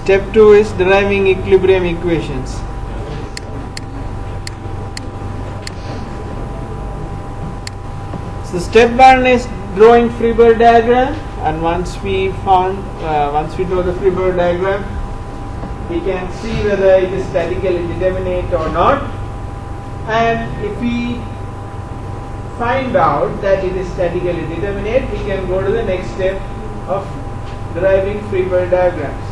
Step 2 is deriving equilibrium equations. So step 1 is drawing free body diagram, and once we draw the free body diagram, we can see whether it is statically determinate or not. And if we find out that it is statically determinate, we can go to the next step of deriving free body diagrams.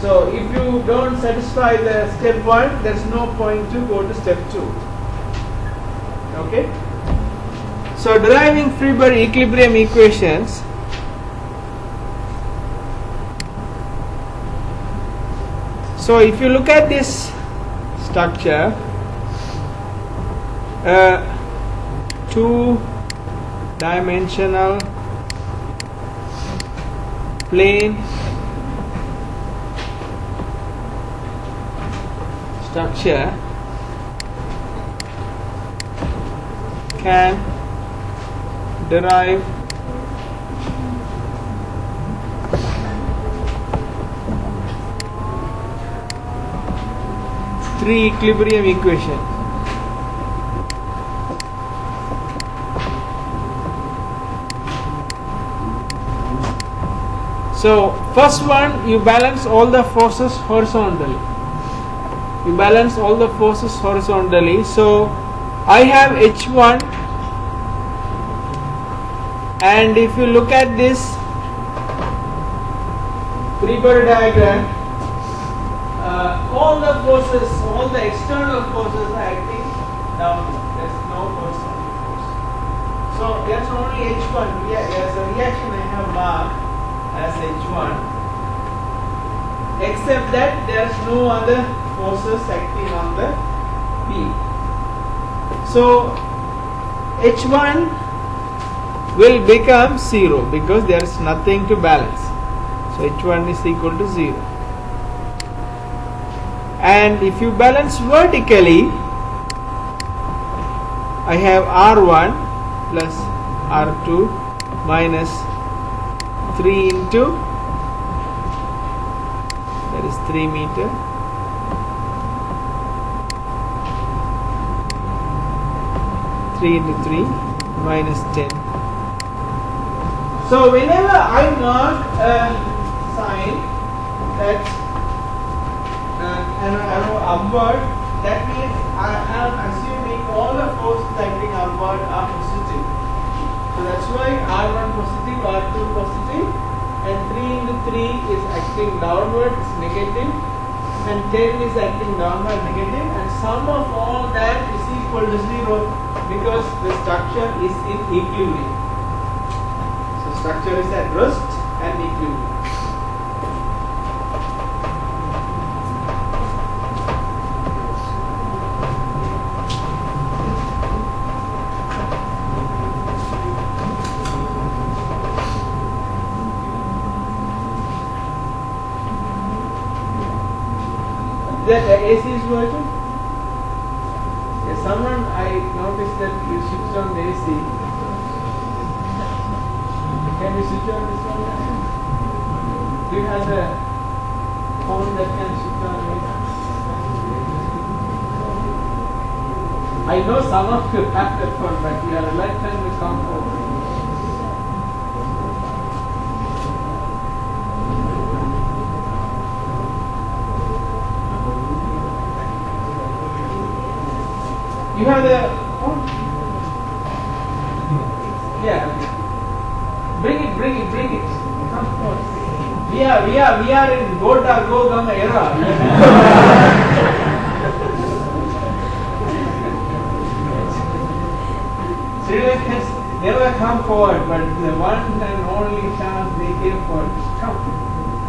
So if you don't satisfy the step 1, there is no point to go to step 2. Okay? So deriving free body equilibrium equations, so if you look at this structure, two-dimensional plane structure can derive three equilibrium equations. So first one, you balance all the forces horizontally. You balance all the forces horizontally. So I have H1, and if you look at this free body diagram, all the forces, all the external forces are acting downward. There's no horizontal force. So there's only H1. There's a reaction I have marked as H1, except that there's no other forces acting on the P. So H1 will become 0 because there is nothing to balance. So H1 is equal to 0. And if you balance vertically, I have R1 plus R2 minus 3 into, that is 3 meter, into 3 minus 10. So whenever I mark a sign that's an arrow upward, that means I am assuming all the forces acting upward are positive. So that's why R1 positive, R2 positive, and 3 into 3 is acting downward, is negative, and 10 is acting downward, negative, and sum of all that is equal to 0 because the structure is in equilibrium. So structure is at rest and equilibrium. That AC's version? Yes, someone I noticed that you switched on the AC. Can you switch on this one? Do you have the phone that can switch on the AC? I know some of you have that phone, but you are reluctant to come over. You have the phone? Yeah. Bring it. Come forward. We are in go Gama era. Sri Lankans never come forward, but the one and only chance they came forward. Come.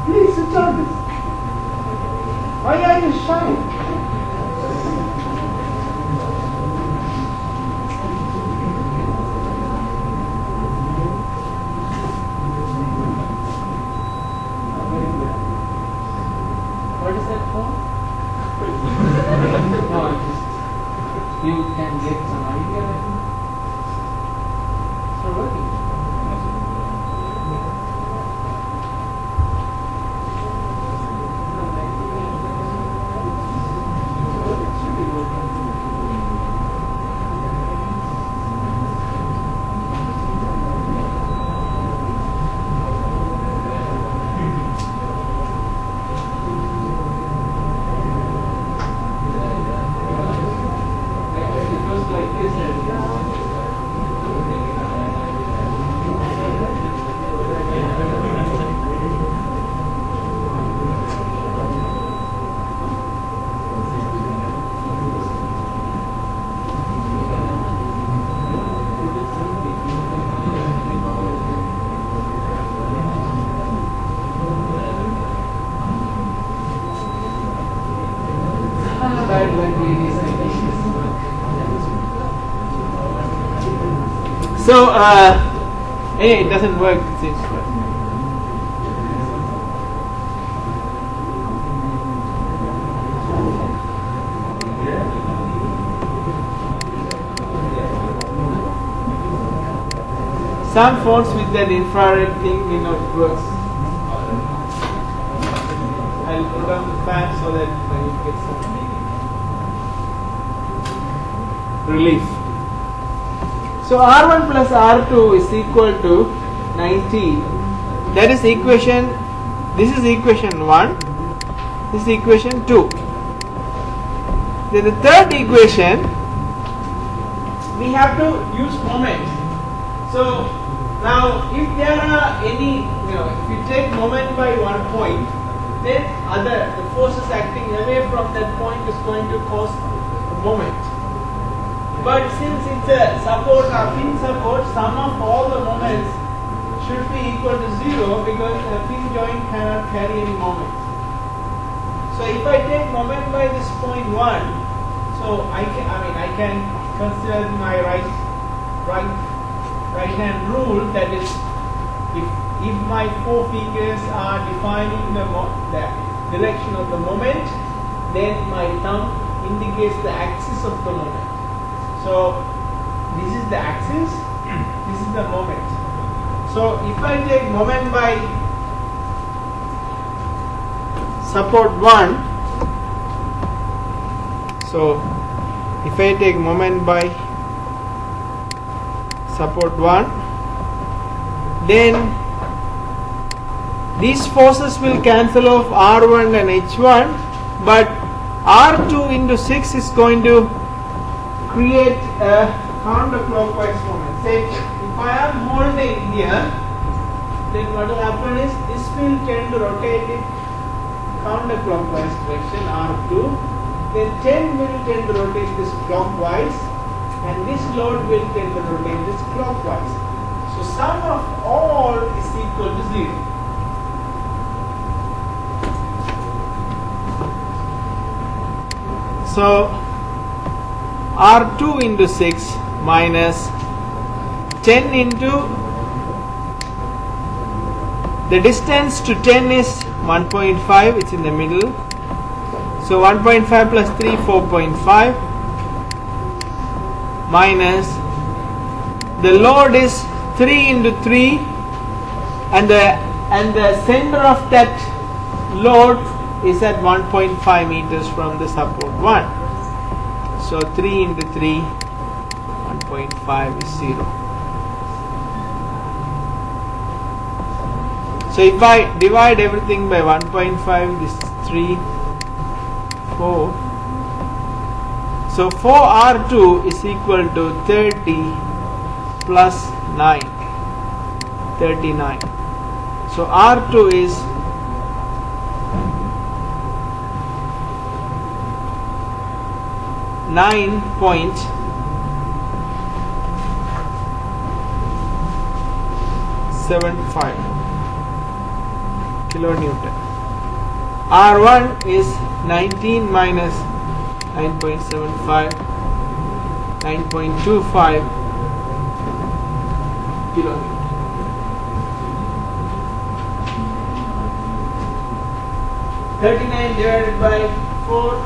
Please sit on this. Why are you shy? What is that for? No, you can get some idea. It's not working. So, hey, it doesn't work, it seems. Some phones with that infrared thing, it works. I'll put on the fan so that you get some relief. So R1 plus R2 is equal to 90. That is equation, this is equation 1, this is equation 2. Then the third equation, we have to use moment. So now if there are any, if you take moment by one point, then the forces acting away from that point is going to cause a moment. But since it's a support or pin support, sum of all the moments should be equal to 0 because a pin joint cannot carry any moment. So if I take moment by this point 1, so I can consider my right hand rule, that is, if my four fingers are defining the direction of the moment, then my thumb indicates the axis of the moment. So this is the axis, this is the moment. So if I take moment by support 1, so if I take moment by support 1, then these forces will cancel off R1 and H1, but R2 into 6 is going to create a counterclockwise moment. Say if I am holding here, then what will happen is this will tend to rotate in counterclockwise direction, R2. Then 10 will tend to rotate this clockwise, and this load will tend to rotate this clockwise. So sum of all is equal to 0. So R2 into 6 minus 10 into the distance to 10 is 1.5, it's in the middle. So 1.5 plus 3, 4.5 minus the load is 3 into 3, and the center of that load is at 1.5 meters from the support 1. So 3 into 3, 1.5 is 0. So if I divide everything by 1.5, this is 3, 4. So 4R2 is equal to 30 plus 9, 39. So R2 is 9.75 kilonewton. R1 is 19 minus 9.75, 9.25 kilonewton. (39 divided by 4 is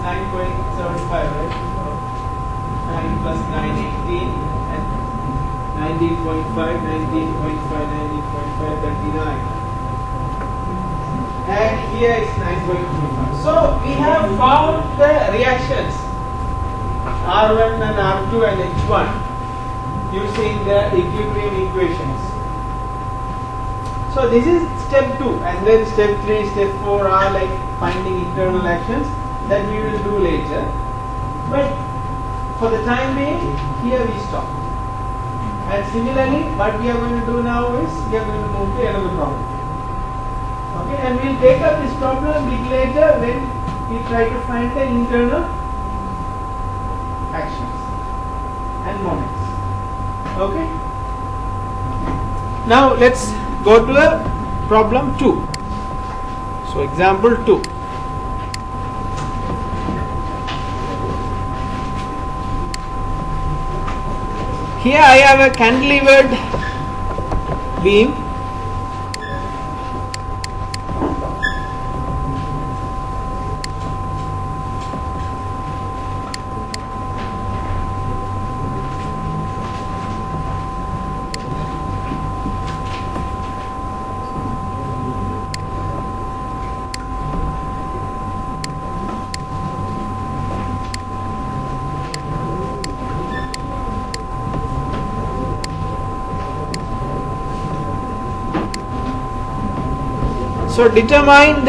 9.75, right? So 9 plus 9, 18, and 19.5, 39. And here is 9.25. So we have found the reactions R1 and R2 and H1 using the equilibrium equations. So this is step 2, and then step 3, step 4 are like finding internal actions that we will do later. But for the time being, here we stop. And similarly, what we are going to do now is we are going to move to another problem. Okay, and we will take up this problem a bit later when we try to find the internal actions and moments. Okay. Now let's go to a problem 2. So example 2. Here I have a cantilevered beam. So determine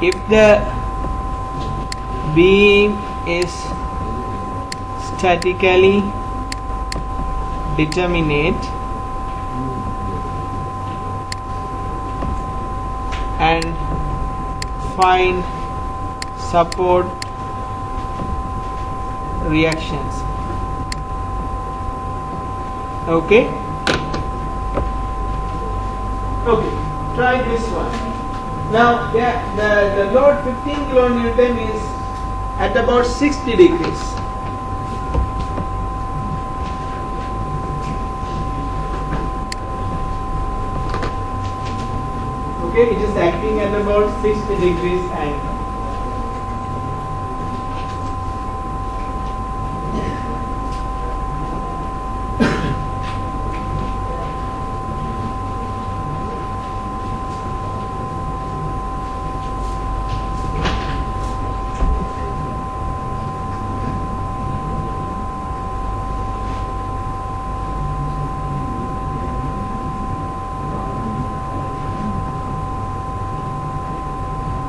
if the beam is statically determinate and find support reactions. Okay, try this one. Now the load 15 kilonewton is at about 60 degrees. Okay, it is acting at about 60 degrees angle.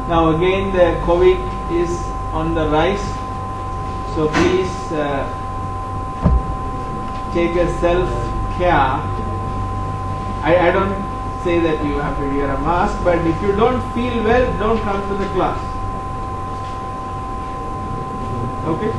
Now again the COVID is on the rise, so please take a self-care. I don't say that you have to wear a mask, but if you don't feel well, don't come to the class. Okay?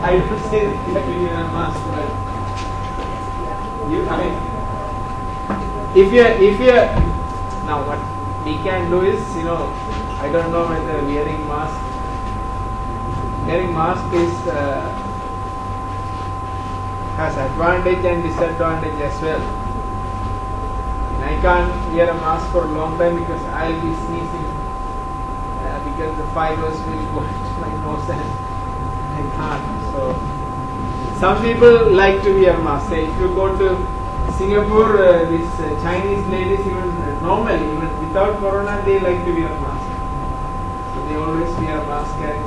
I don't say that you have to wear a mask, but if you now what we can do is, I don't know whether wearing mask is has advantage and disadvantage as well. I can't wear a mask for a long time because I'll be sneezing. Because the fibers will go into my nose and I can't. So some people like to wear masks. Say if you go to Singapore, these Chinese ladies even normally, even without corona, they like to wear masks. So they always wear a mask and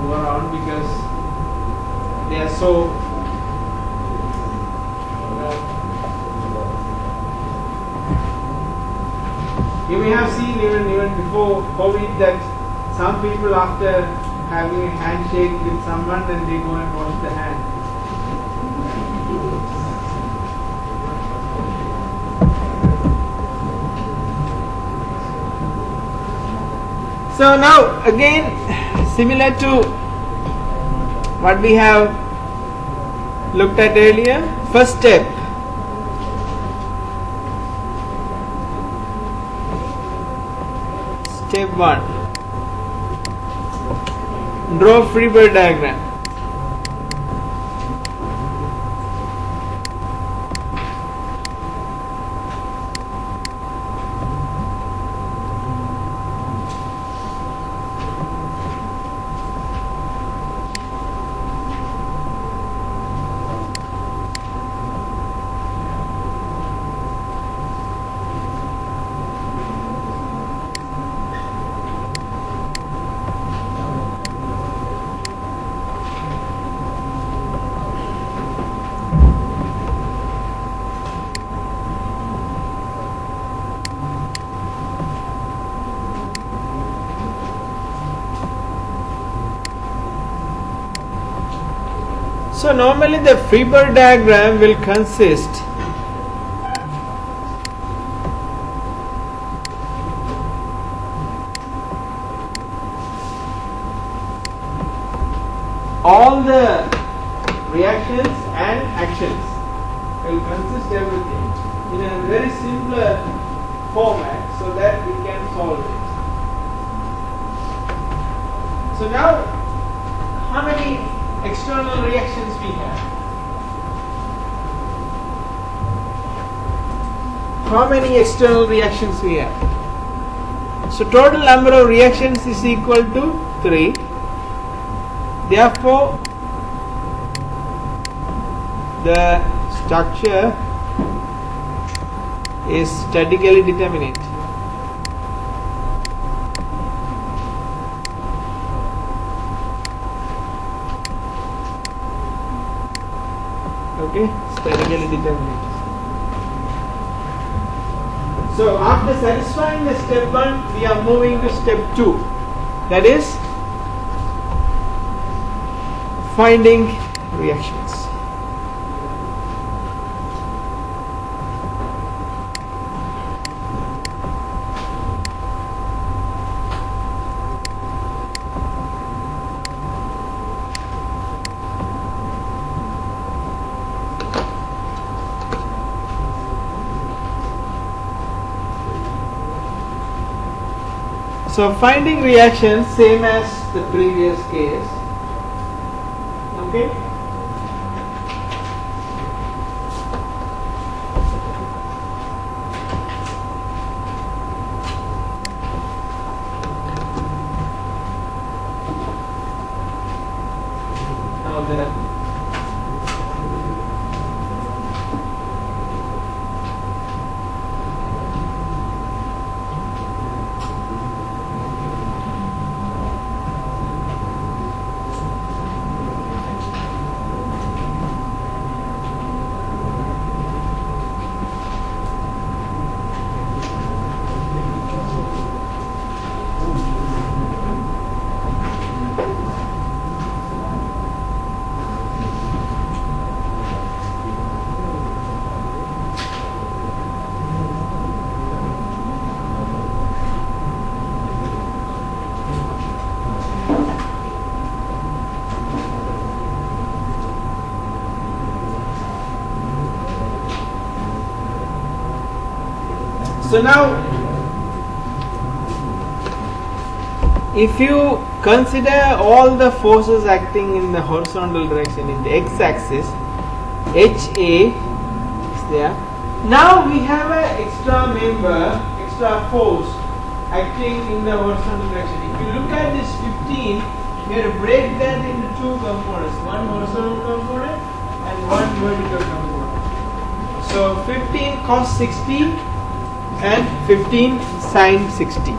move around because they are so you may have seen even before COVID that some people after having a handshake with someone and they go and wash the hand. So now again, similar to what we have looked at earlier, first step. Step 1. Draw Freeburg diagram. So normally the Freeburg diagram will consist reactions and actions. It will consist everything in a very simpler format so that we can solve it. So now, how many external reactions we have? How many external reactions we have? So total number of reactions is equal to 3. Therefore, the structure is statically determinate. Okay, statically determinate. So after satisfying the step 1, we are moving to step 2. That is finding reactions. So finding reactions, same as the previous case. Okay. Now then, so now, if you consider all the forces acting in the horizontal direction in the x-axis, HA is there. Now we have an extra member, extra force acting in the horizontal direction. If you look at this 15, you have to break that into two components, one horizontal component and one vertical component. So 15 cos 60 and 15 sin 60.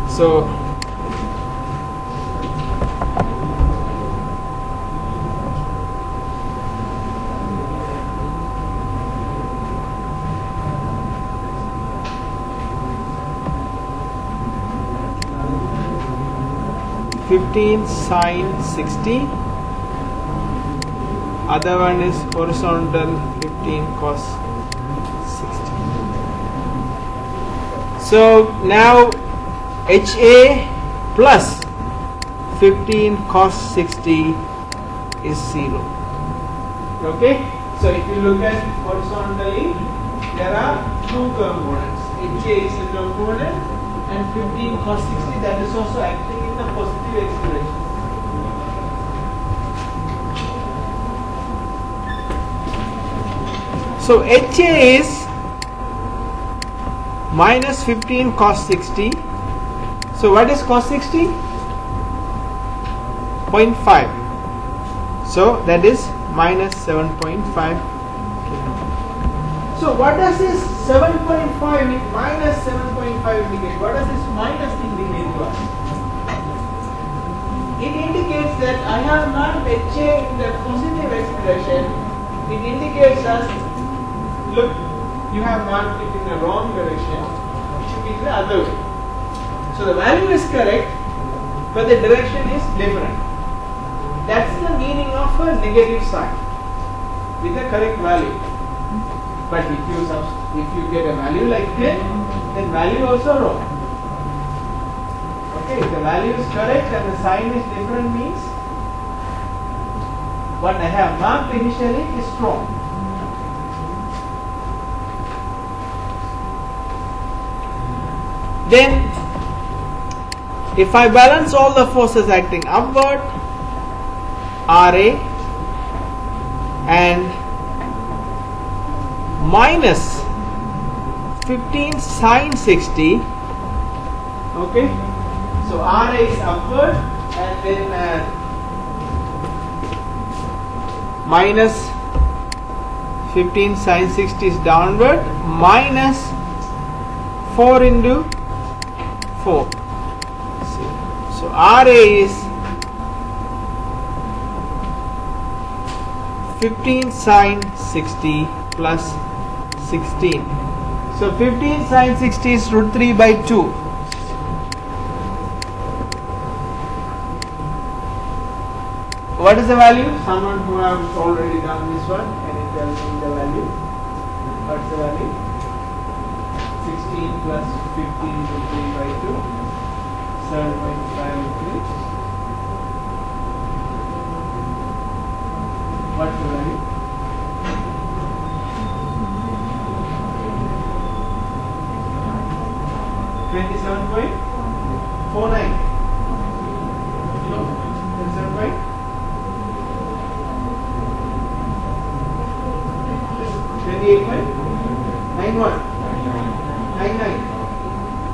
So sin 60, other one is horizontal 15 cos 60. So now HA plus 15 cos 60 is 0. Okay, so if you look at horizontally, there are two components. HA is a component and 15 cos 60, that is also acting in the positive x direction. So HA is minus 15 cos 60. So what is cos 60? 0.5. So that is minus 7.5. So what does this 7.5 minus 7.5 indicate? What does this minus indicate to us? It indicates that I have marked HA in the positive x direction. It indicates us, look, you have marked it in the wrong direction. It should be the other way. So the value is correct, but the direction is different. That's the meaning of a negative sign with the correct value. But if you get a value like 10, then value also wrong. Okay, if the value is correct and the sign is different means what I have marked initially is wrong. Then if I balance all the forces acting upward, Ra and minus 15 sine 60, okay, so Ra is upward and then minus 15 sine 60 is downward, minus 4 into 4. So Ra is 15 sine 60 plus 16. So 15 sine 60 is root 3 by 2. What is the value? Someone who has already done this one, can you tell me the value? What's the value? 16 plus 15 root 3 by 2. 7.5 root 3. What's the value? $27.49. No, 27.91.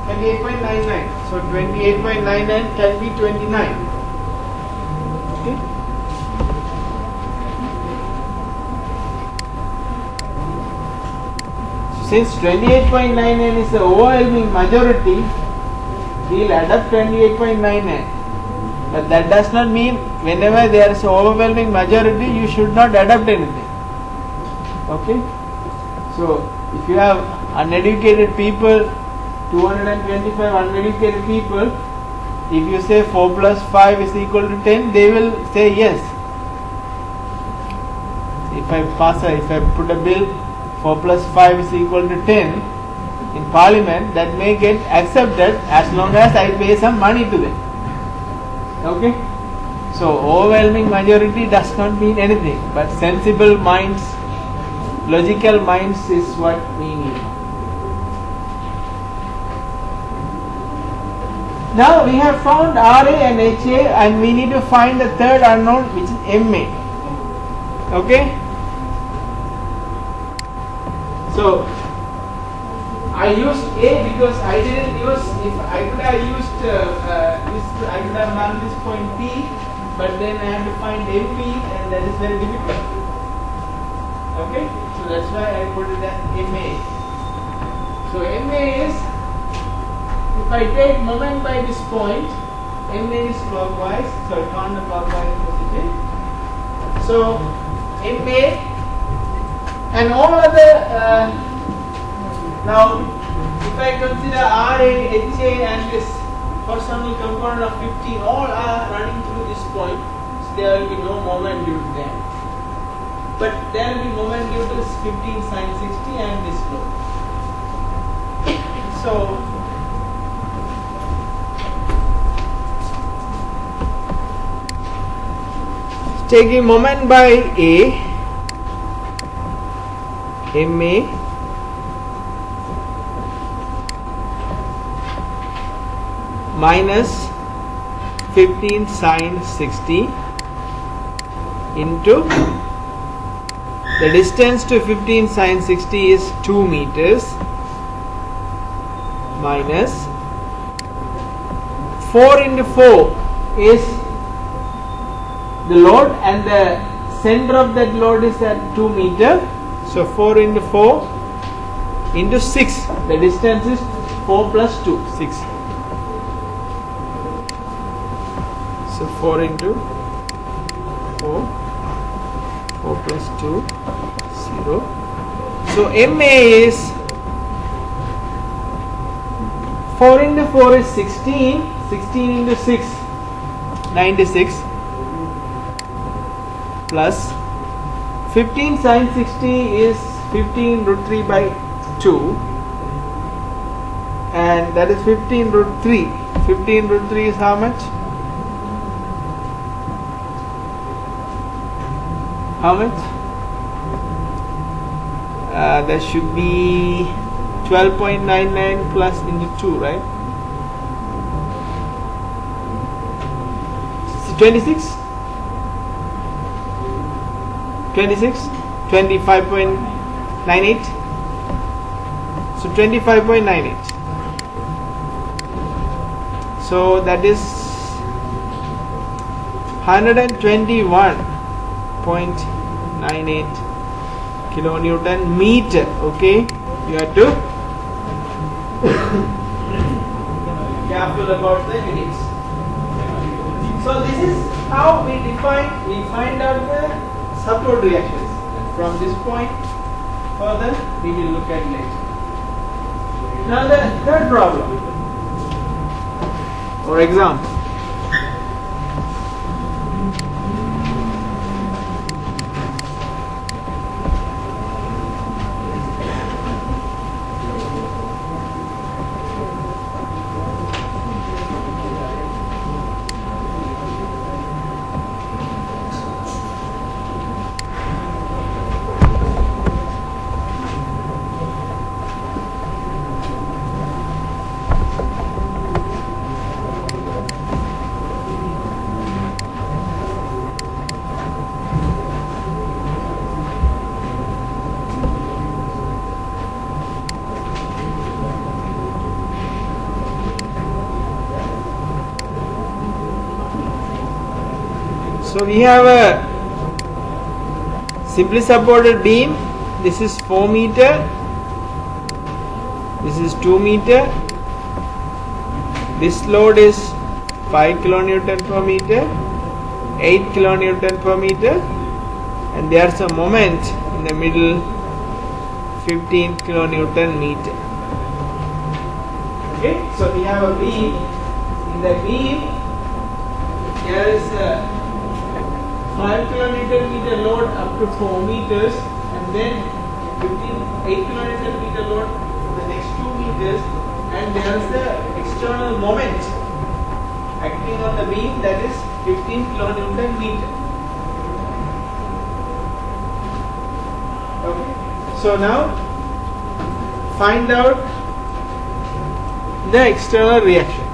28.99. So 28.99 can be 29. Okay. Since 28.99 is the overwhelming majority, we will adopt 28.99. But that does not mean whenever there is overwhelming majority, you should not adopt anything. Okay? So, if you have uneducated people, 225 uneducated people, if you say 4 plus 5 is equal to 10, they will say yes. If I put a bill 4 plus 5 is equal to 10 in parliament, that may get accepted as long as I pay some money to them. Okay? So overwhelming majority does not mean anything, but sensible minds, logical minds is what we need. Now we have found Ra and Ha, and we need to find the third unknown, which is Ma. Okay? So I used A because I didn't use, if I could have used this, I could have done this point P, but then I have to find MP, and that is very difficult. Okay? So that's why I put it as MA. So MA is, if I take moment by this point, MA is clockwise, so counterclockwise positive. So MA and all other, now if I consider Ra, Ha and this horizontal component of 15, all are running through this point, so there will be no moment due to them. But there will be moment due to this 15 sine 60 and this load. So taking moment by A, MA minus 15 sine 60 into the distance to 15 sine 60 is 2 meters minus 4 into 4 is the load, and the center of that load is at 2 meter. So 4 into 4 into 6. The distance is 4 plus 2, 6. So 4 into 4, 4 plus 2, 0. So MA is 4 into 4 is 16, 16 into 6, 96. Plus 15 sine 60 is 15 root 3 by 2, and that is 15 root 3. 15 root 3 is how much? How much? That should be 12.99 plus into 2, right? 26? 26? 25.98? So 25.98. So that is 121.98 kilonewton meter. Okay, you have to careful about the units. So this is how we find out the support reactions. From this point further we will look at later. Now the third problem or example. So we have a simply supported beam. This is 4 meter. This is 2 meter. This load is 5 kilonewton per meter, 8 kilonewton per meter, and there's a moment in the middle, 15 kilonewton meter. Okay, so we have a beam. In the beam, there is a 5 kilonewton meter load up to 4 meters, and then 8 kilonewton meter load for the next 2 meters, and there is the external moment acting on the beam, that is 15 kilonewton meter. Okay, so now find out the external reaction.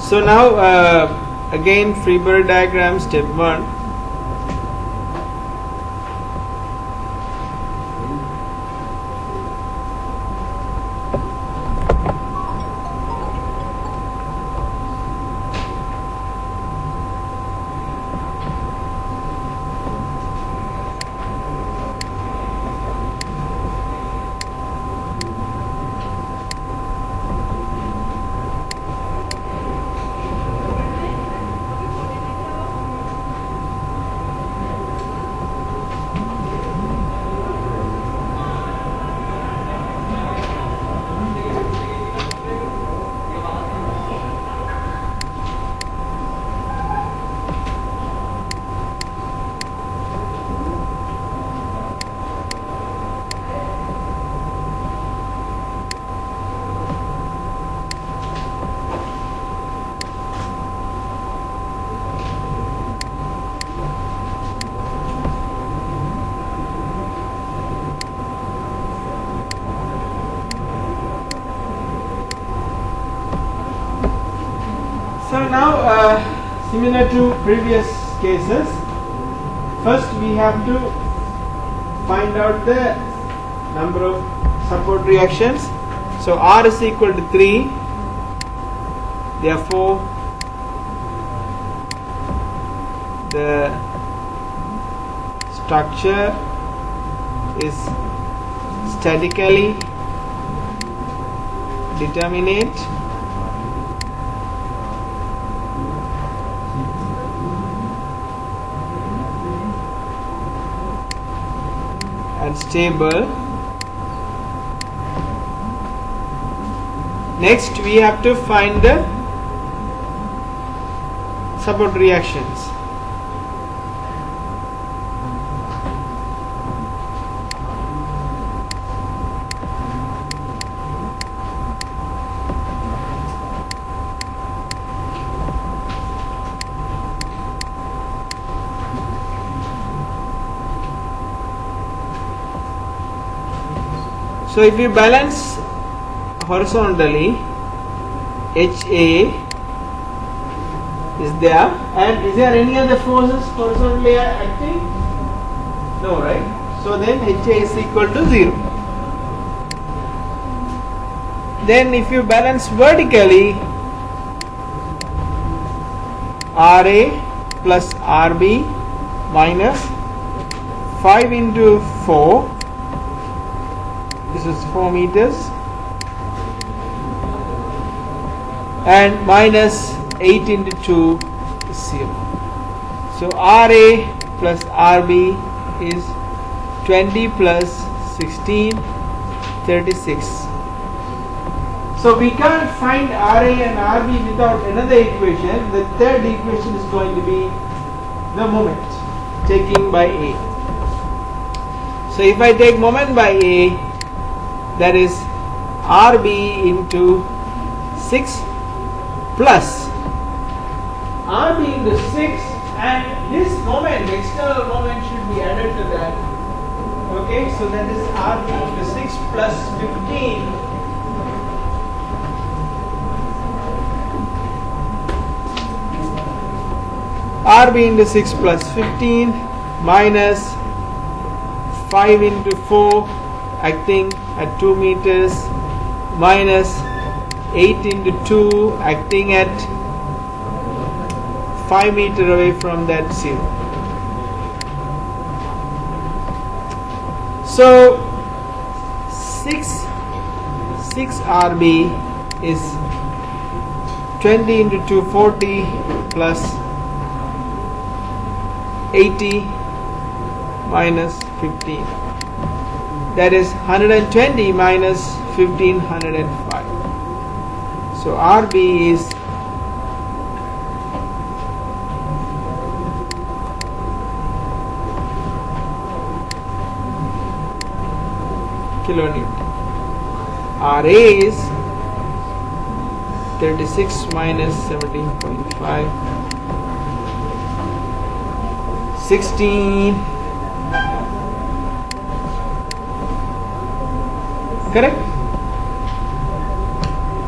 So now again Freiberg diagram step 1. So now similar to previous cases, first we have to find out the number of support reactions. So R is equal to 3, therefore the structure is statically determinate and stable. Next we have to find the support reactions. So if you balance horizontally, HA is there, and is there any other forces horizontally acting? No, right? So then HA is equal to 0. Then if you balance vertically, RA plus RB minus 5 into 4, this is 4 meters, and minus 8 into 2 is 0. So RA plus RB is 20 plus 16, 36. So we can't find RA and RB without another equation. The third equation is going to be the moment taking by A. So if I take moment by A, that is RB into 6 plus RB into 6, and this moment, external moment, should be added to that. Okay, so that is RB into 6 plus 15. RB into 6 plus 15 minus 5 into 4 acting at 2 meters minus 8 into 2 acting at 5 meters away from that 0. So 6 RB is 20 into 2, 40 plus 80 minus 15. That is 120 minus 15, 105. So RB is kilonewton. RA is 36 minus 17.5, 16. Correct?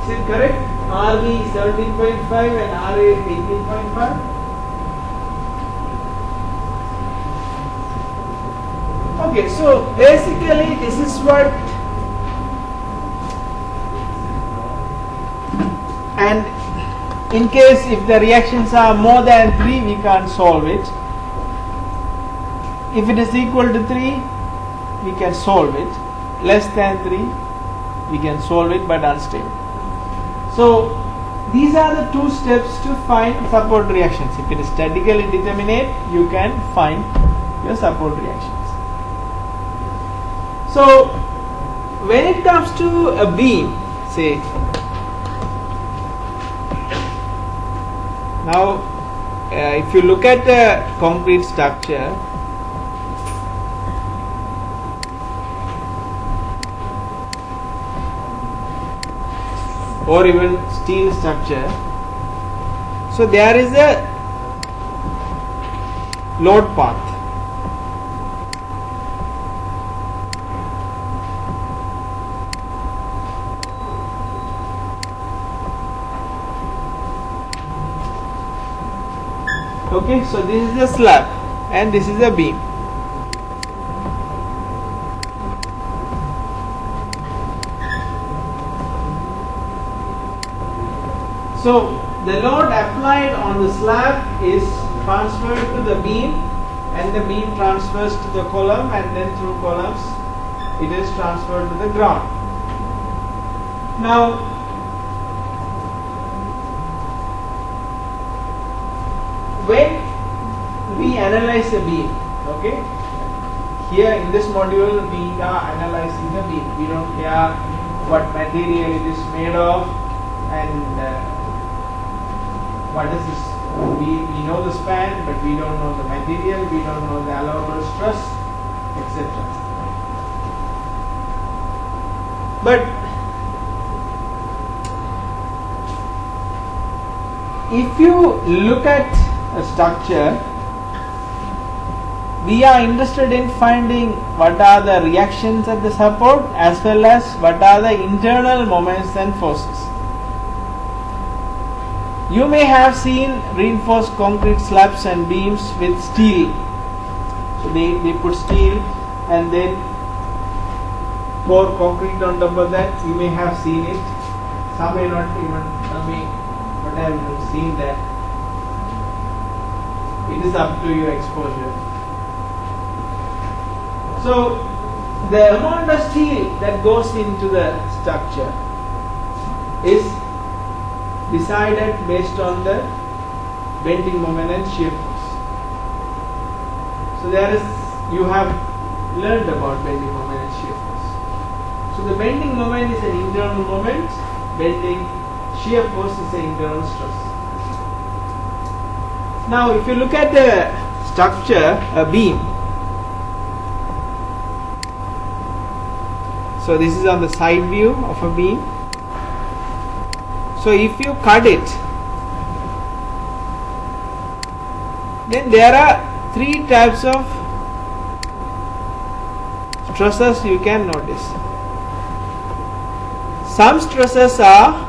Is it correct? RB 17.5 and RA 18.5. Okay, so basically this is what, and in case if the reactions are more than 3, we can't solve it. If it is equal to 3, we can solve it. Less than 3, we can solve it, but unstable. So these are the two steps to find support reactions. If it is statically determinate, you can find your support reactions. So when it comes to a beam, say, now if you look at the concrete structure, or even steel structure, so there is a load path. Okay, so this is a slab and this is a beam. So the load applied on the slab is transferred to the beam, and the beam transfers to the column, and then through columns it is transferred to the ground. Now when we analyze a beam, okay, here in this module we are analyzing the beam. We don't care what material it is made of and what is this. We know the span, but we don't know the material, we don't know the allowable stress, etc. But if you look at a structure, we are interested in finding what are the reactions at the support as well as what are the internal moments and forces. You may have seen reinforced concrete slabs and beams with steel. So they put steel and then pour concrete on top of that. You may have seen it. Some may not even, but I have seen that. It is up to your exposure. So the amount of steel that goes into the structure is decided based on the bending moment and shear force. So there is, you have learned about bending moment and shear force. So the bending moment is an internal moment, bending shear force is an internal stress. Now if you look at the structure, a beam, so this is on the side view of a beam. So if you cut it, then there are 3 types of stresses you can notice. Some stresses are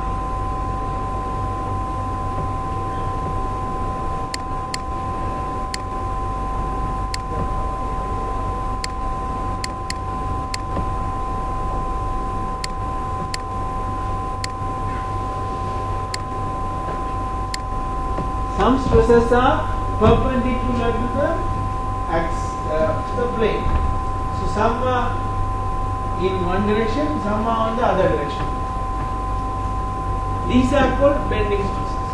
perpendicular to the plane. So some are in one direction, some are on the other direction. These are called bending stresses.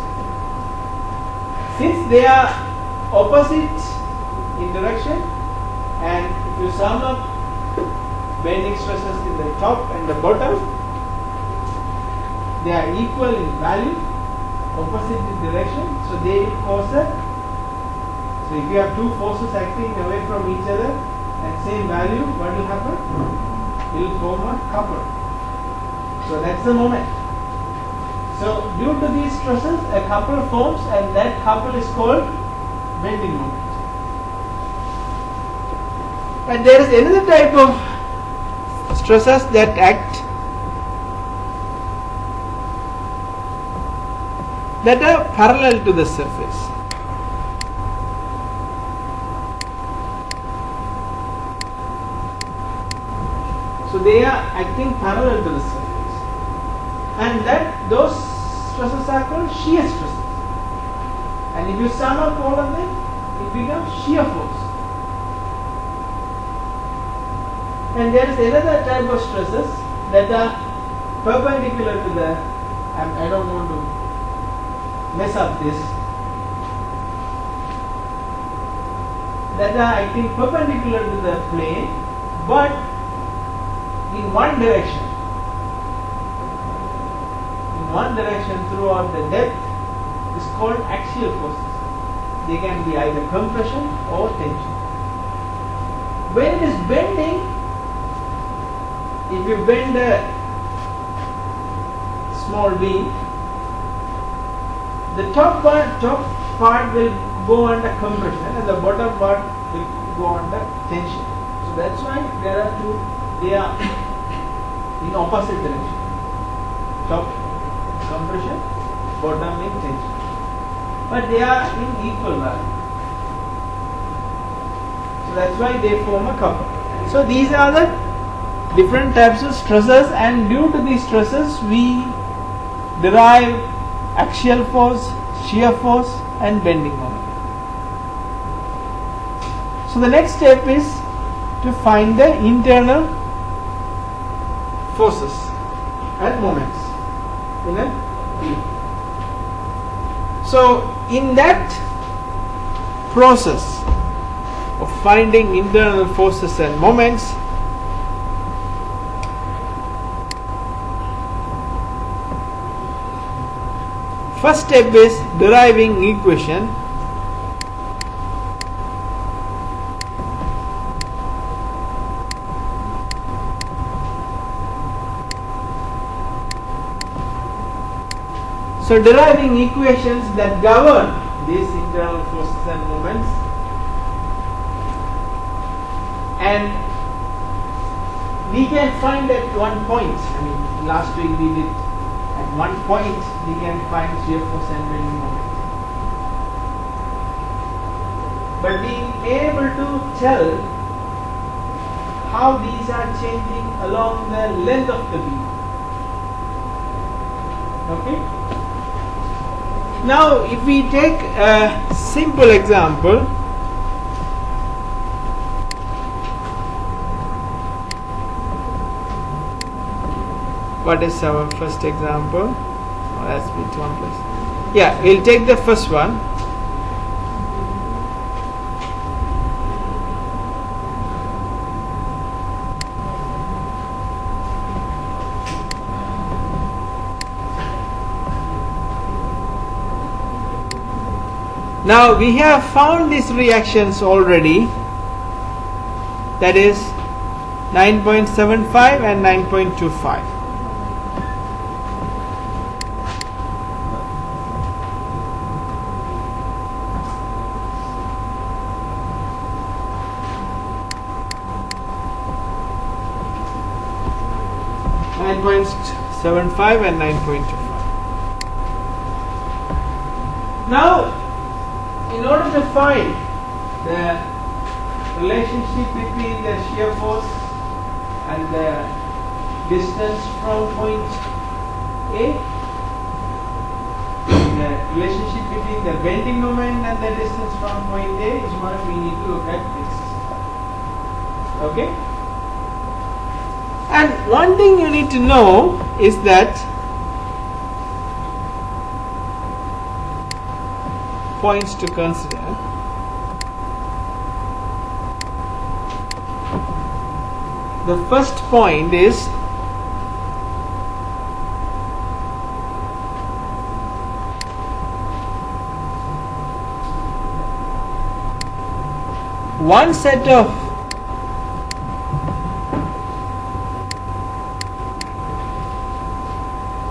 Since they are opposite in direction, and if you sum up bending stresses in the top and the bottom, they are equal in value, opposite in direction, so they will cause a, so if you have 2 forces acting away from each other at same value, what will happen? It will form a couple. So that's the moment. So due to these stresses, a couple forms, and that couple is called bending moment. And there is another type of stresses that act that are parallel to the surface. So they are acting parallel to the surface, and that those stresses are called shear stresses. And if you sum up all of them, it becomes shear force. And there is another type of stresses that are perpendicular to the, I don't want to mess up this, that are acting perpendicular to the plane but in one direction. In one direction throughout the depth is called axial forces. They can be either compression or tension. When it is bending, if you bend a small beam, the top part will go under compression and the bottom part will go under tension. So that's why there are two, they are in opposite direction. Top compression, bottom in tension. But they are in equal value. So that's why they form a couple. So these are the different types of stresses, and due to these stresses we derive axial force, shear force and bending moment. So the next step is to find the internal forces and moments in a beam. So in that process of finding internal forces and moments, first step is deriving equation So deriving equations that govern these internal forces and moments, and we can find at one point, I mean last week we did, at one point we can find shear force and bending moment. But being able to tell how these are changing along the length of the beam. Okay? Now if we take a simple example, what is our first example? Oh, that's a bit complex. Yeah, we'll take the first one. Now we have found these reactions already, that is 9.75 and 9.25. and 9.25. Now, in order to find the relationship between the shear force and the distance from point A, the relationship between the bending moment and the distance from point A is what we need to look at next. Okay? And one thing you need to know is that points to consider. The first point is one set of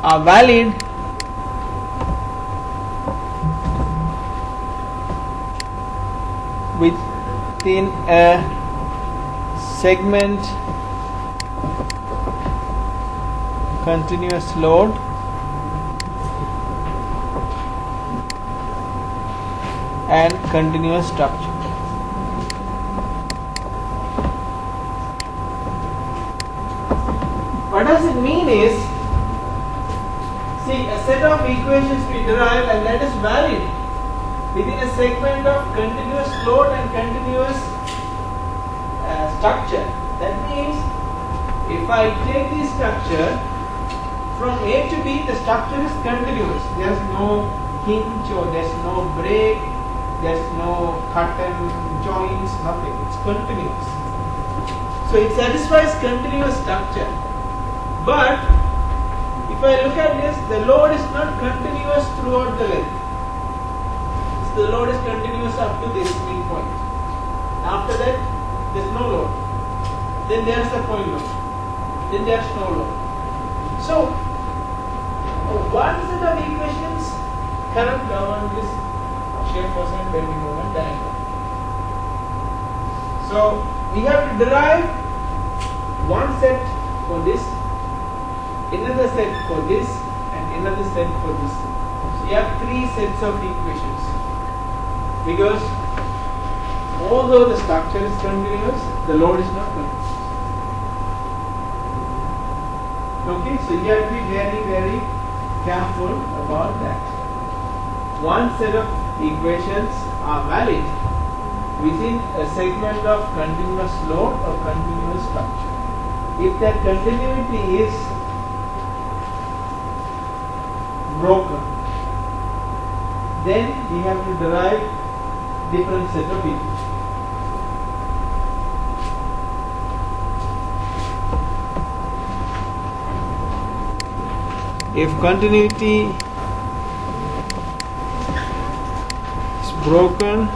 are valid within a segment continuous load and continuous structure. What does it mean is, see, a set of equations we derive and that is valid within a segment of continuous load and continuous structure. That means if I take this structure from A to B, the structure is continuous. There is no hinge or there is no break, there is no cut and joints, nothing. It's continuous. So it satisfies continuous structure. But if I look at this, the load is not continuous throughout the length. So the load is continuous up to this midpoint. After that, there is no load. Then there is a point load. Then there is no load. So one set of equations cannot govern this shear force and bending moment diagram. So we have to derive one set for this, another set for this, and another set for this. So you have three sets of equations, because although the structure is continuous, the load is not continuous. Okay, so you have to be very, very careful about that. One set of equations are valid within a segment of continuous load or continuous structure. If that continuity is broken, then we have to derive different set of equations. If continuity is broken,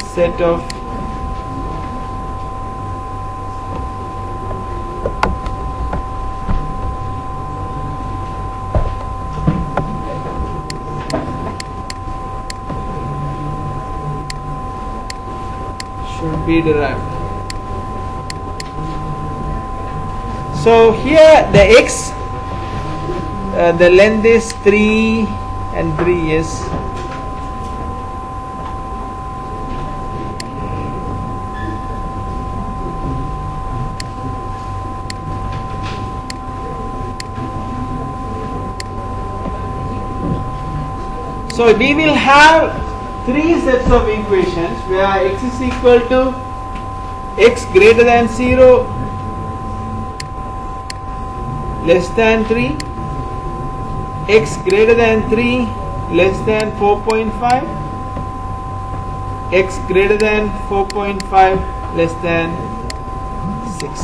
set of should be derived. So here the x, the length is 3 and 3 is so we will have three sets of equations where x is equal to x greater than 0, less than 3, x greater than 3, less than 4.5, x greater than 4.5, less than 6.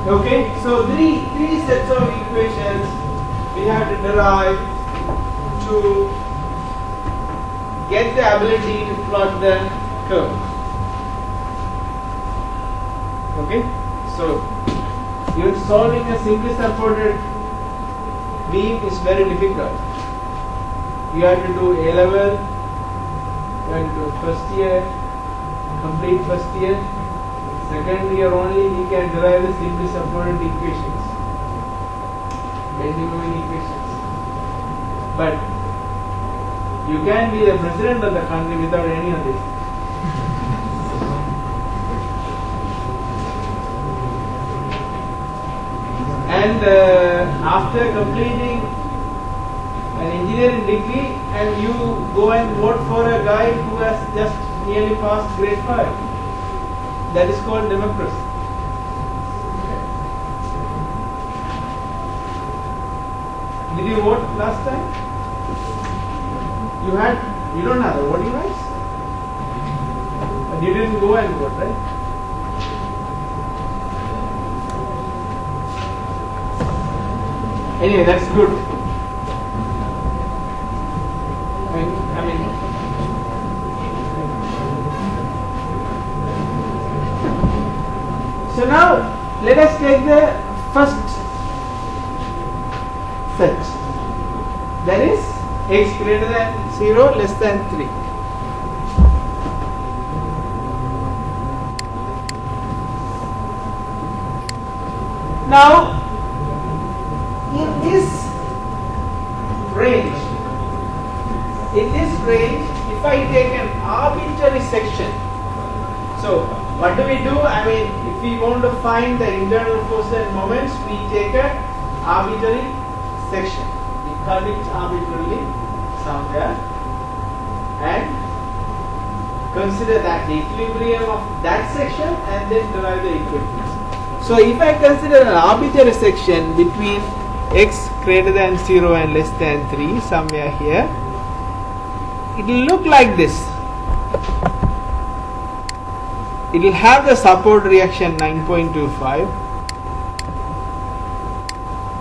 Okay, so three sets of equations we have to derive to get the ability to plot the curve. Okay, so even solving a simply supported beam is very difficult. You have to do A level, you have to do first year, complete first year. Second year only you can derive the simply supported equations, bending moment equations. But you can be the president of the country without any of this. And after completing an engineering degree, and you go and vote for a guy who has just nearly passed grade 5. That is called democracy. Did you vote last time? You don't have the voting rights? But you didn't go and vote, right? Anyway, that's good. I mean so now let us take the first set, that is x greater than 0, less than 3. Now, in this range, if I take an arbitrary section, so what do? I mean, if we want to find the internal forces and moments, we take an arbitrary section. We cut it arbitrarily somewhere and consider that the equilibrium of that section and then derive the equation. So if I consider an arbitrary section between x greater than 0 and less than 3, somewhere here, it will look like this. It will have the support reaction 9.25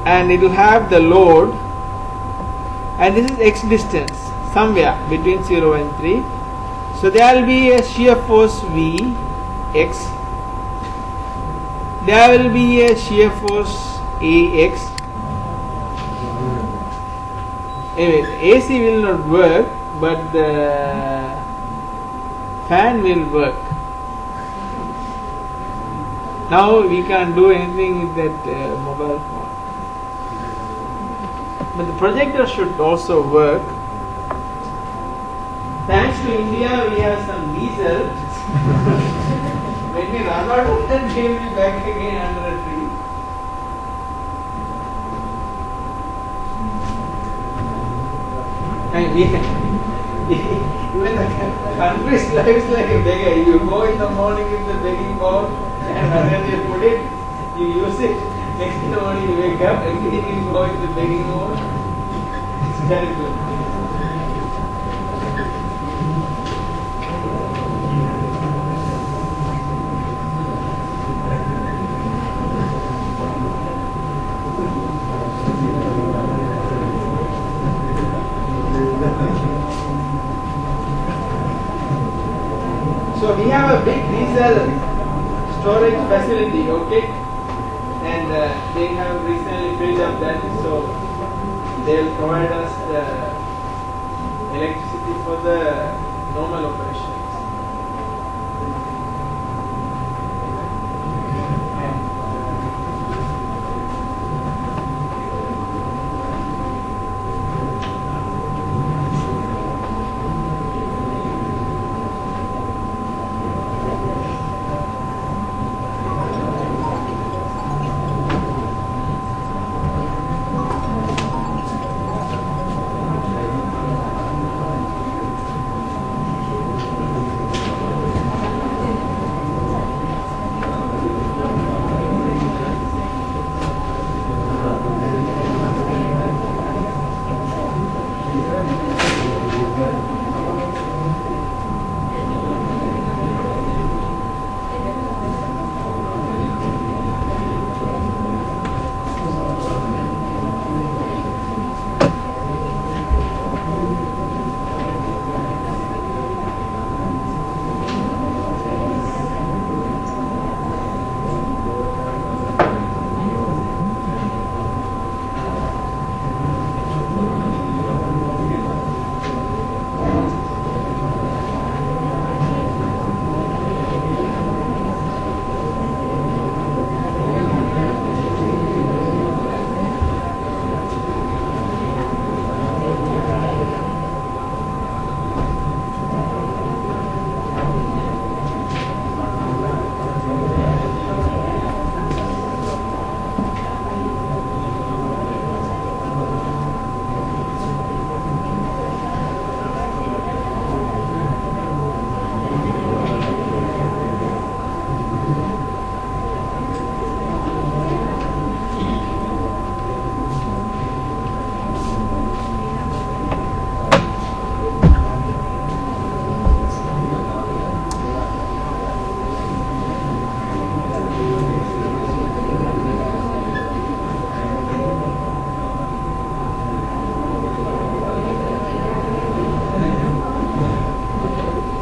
and it will have the load, and this is x distance somewhere between 0 and 3. So there will be a shear force V x, there will be a shear force AX. Anyway, AC will not work, but the fan will work. Now we can't do anything with that mobile phone. But the projector should also work. Thanks to India, we have some diesel. When we run out of that, we will be back again under a tree. And even the country's life is like a beggar. You go in the morning with the begging bowl, and when you put it, you use it. Next morning you wake up, again you go in the begging bowl. It's terrible. So we have a big diesel storage facility, okay, and they have recently built up that, so they will provide us the electricity for the normal operations.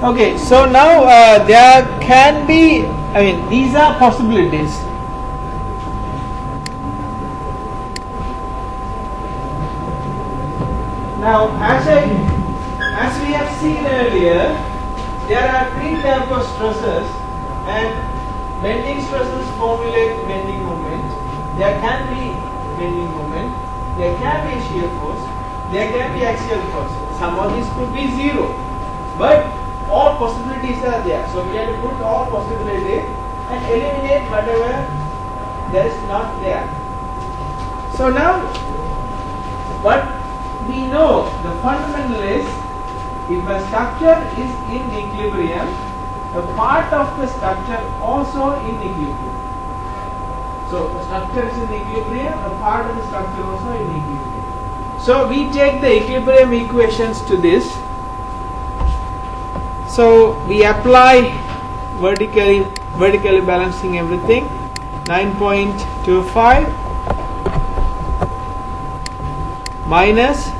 Okay, so now there can be, these are possibilities. Now, as we have seen earlier, there are three types of stresses, and bending stresses formulate bending moment. there can be bending moment, there can be shear force, there can be axial force. Some of these could be zero, but all possibilities are there. So we have to put all possibilities and eliminate whatever that is not there. So now what we know, the fundamental is, if a structure is in equilibrium, a part of the structure also in equilibrium. So the structure is in equilibrium, a part of the structure also in equilibrium. So we take the equilibrium equations to this. So we apply vertically balancing everything. 9.25 minus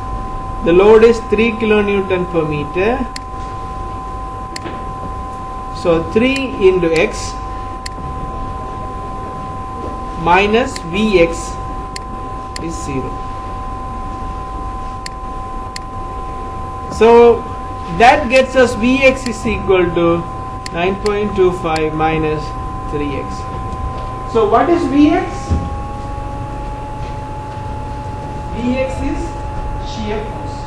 the load is 3 kilonewton per meter. So 3 into x minus Vx is 0. So that gets us Vx is equal to 9.25 minus 3x. So what is Vx? Vx is shear force.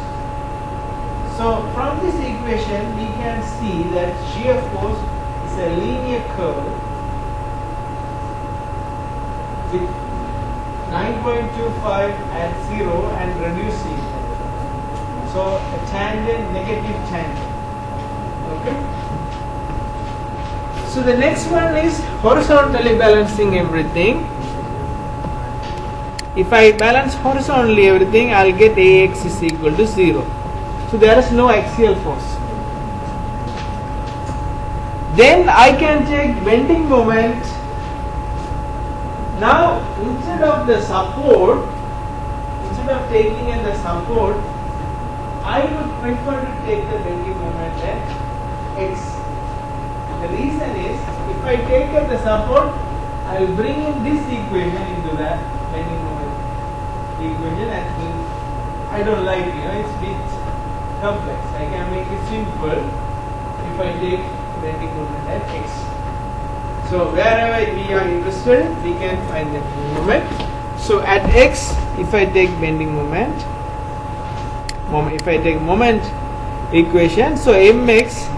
So from this equation we can see that shear force is a linear curve with 9.25 and 0 and reducing. So a tangent, negative tangent. Okay. So the next one is horizontally balancing everything. If I balance horizontally everything, I'll get Ax is equal to 0. So there is no axial force. Then I can take bending moment. Now instead of the support, instead of taking in the support, I would prefer to take the bending moment at x. The reason is, if I take up the support, I will bring in this equation into the bending moment equation, and I don't like it, it's a bit complex. I can make it simple if I take bending moment at x. So wherever we are interested, we can find the bending moment. So at x, if I take bending moment, if I take moment equation, so mx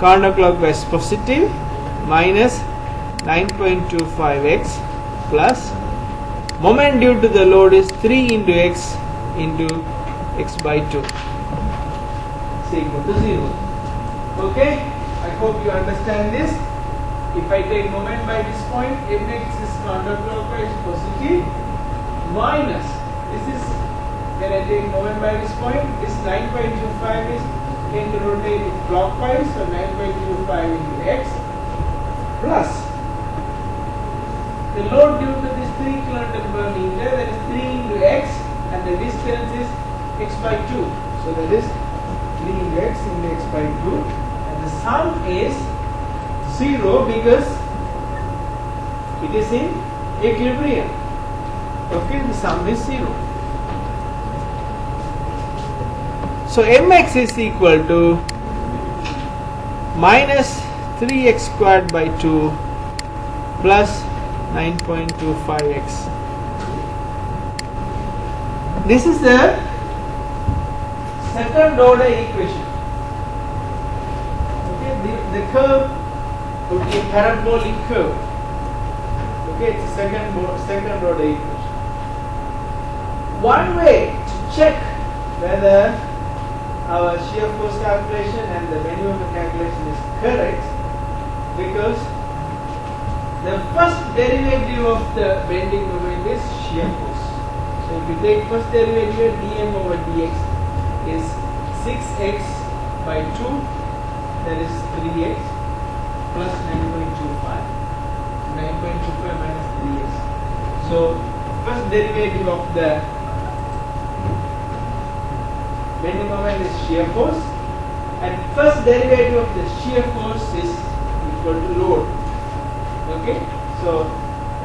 counterclockwise positive minus 9.25x plus moment due to the load is 3 into x by 2 is equal to 0. Okay, I hope you understand this. If I take moment by this point, mx is counterclockwise positive minus, this is when I take moment by this point, this 9.25 is going to rotate it clockwise, so 9.25 into x plus the load due to this 3 kilonewton per meter, that is 3 into x, and the distance is x by 2. So that is 3 into x by 2, and the sum is 0 because it is in equilibrium. Okay, the sum is 0. So mx is equal to minus 3x squared by 2 plus 9.25x. This is the second order equation. Okay, the curve would be a parabolic curve. Okay, it's a second order equation. One way to check whether our shear force calculation and the bending moment calculation is correct, because the first derivative of the bending moment is shear force. So if you take first derivative, dm over dx is 6x by 2, that is 3x plus 9.25. 9.25 minus 3x. So first derivative of the bending moment is shear force, and first derivative of the shear force is equal to load. Okay, so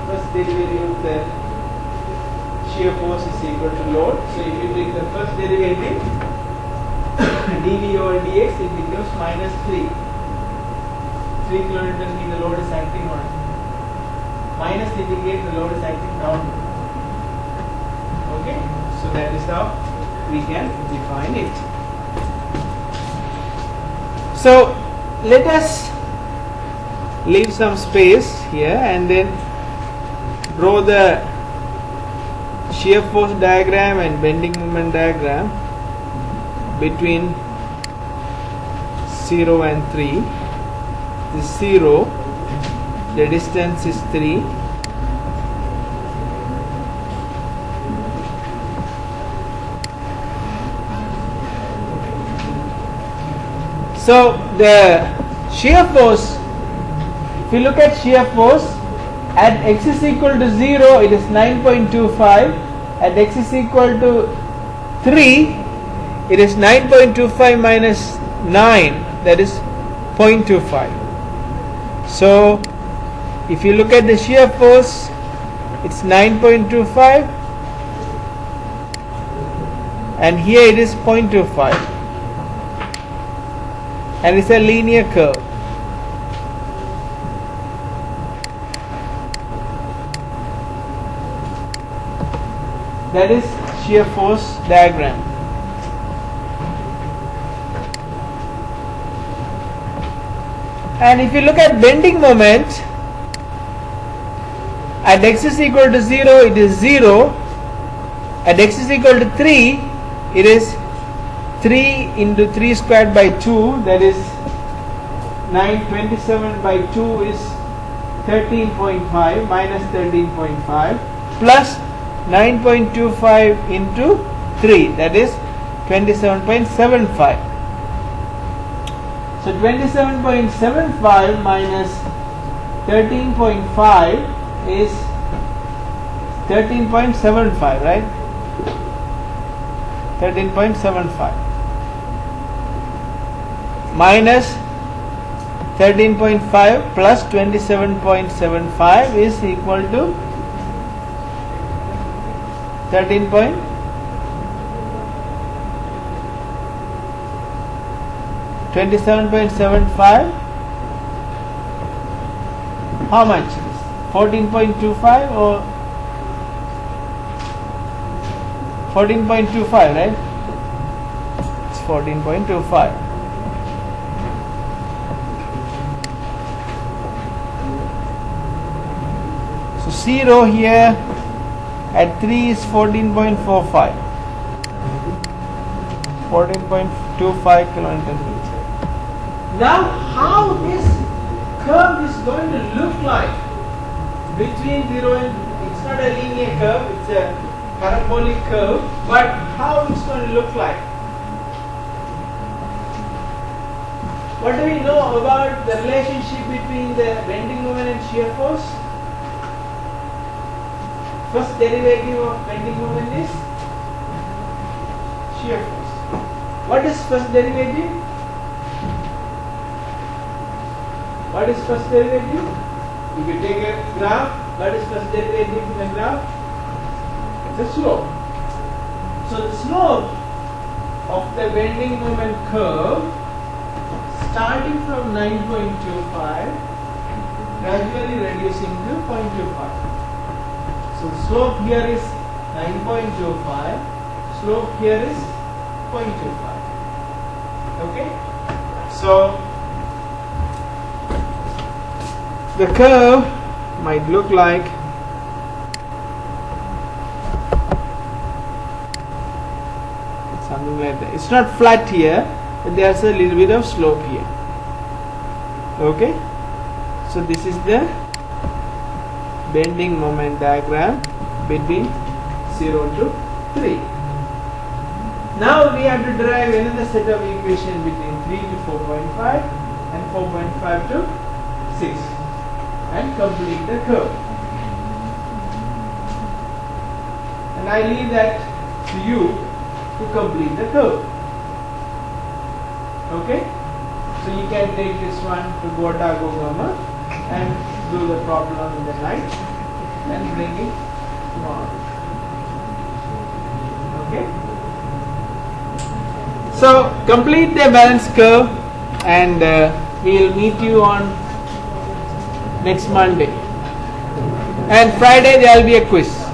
first derivative of the shear force is equal to load. So if you take the first derivative, dv over dx, it becomes minus 3. 3 kilonewton means the load is acting on it. minus indicates the load is acting downward. Okay, so that is how we can define it. So let us leave some space here and then draw the shear force diagram and bending moment diagram between 0 and 3. This 0, the distance is 3. So the shear force, if you look at shear force, at x is equal to 0 it is 9.25, at x is equal to 3 it is 9.25 minus 9, that is 0.25. So if you look at the shear force, it's 9.25 and here it is 0.25 and it's a linear curve. That is shear force diagram. And if you look at bending moment, at x is equal to 0 it is 0, at x is equal to 3 it is 3 into 3 squared by 2, that is 927 by 2 is 13.5 minus 13.5 plus 9.25 into 3, that is 27.75. So 27.75 minus 13.5 is 13.75, right? 13.75 minus 13.5 plus 27.75 is equal to 27.75. How much? 14.25 or 14.25, right? It's 14.25. So 0 here at 3 is 14.45. 14.25 kilonewton meter. Now how this curve is going to look like between 0 and, it's not a linear curve, it's a parabolic curve, but how it's going to look like? What do we know about the relationship between the bending moment and shear force? First derivative of bending moment is shear force. What is first derivative? What is first derivative? If you take a graph, what is first derivative in a graph? It's a slope. So the slope of the bending moment curve, starting from 9.25, gradually reducing to 0.25. So the slope here is 9.25, slope here is 0.25. Okay? So the curve might look like something like that. It's not flat here, but there's a little bit of slope here. Okay? So this is the bending moment diagram between 0 to 3. Now we have to derive another set of equation between 3 to 4.5 and 4.5 to 6 and complete the curve. And I leave that to you to complete the curve. Okay? So you can take this one to Gotago Gama and do the problem in the night and bring it tomorrow. Okay? So complete the balance curve and we will meet you on next Monday. And Friday there will be a quiz.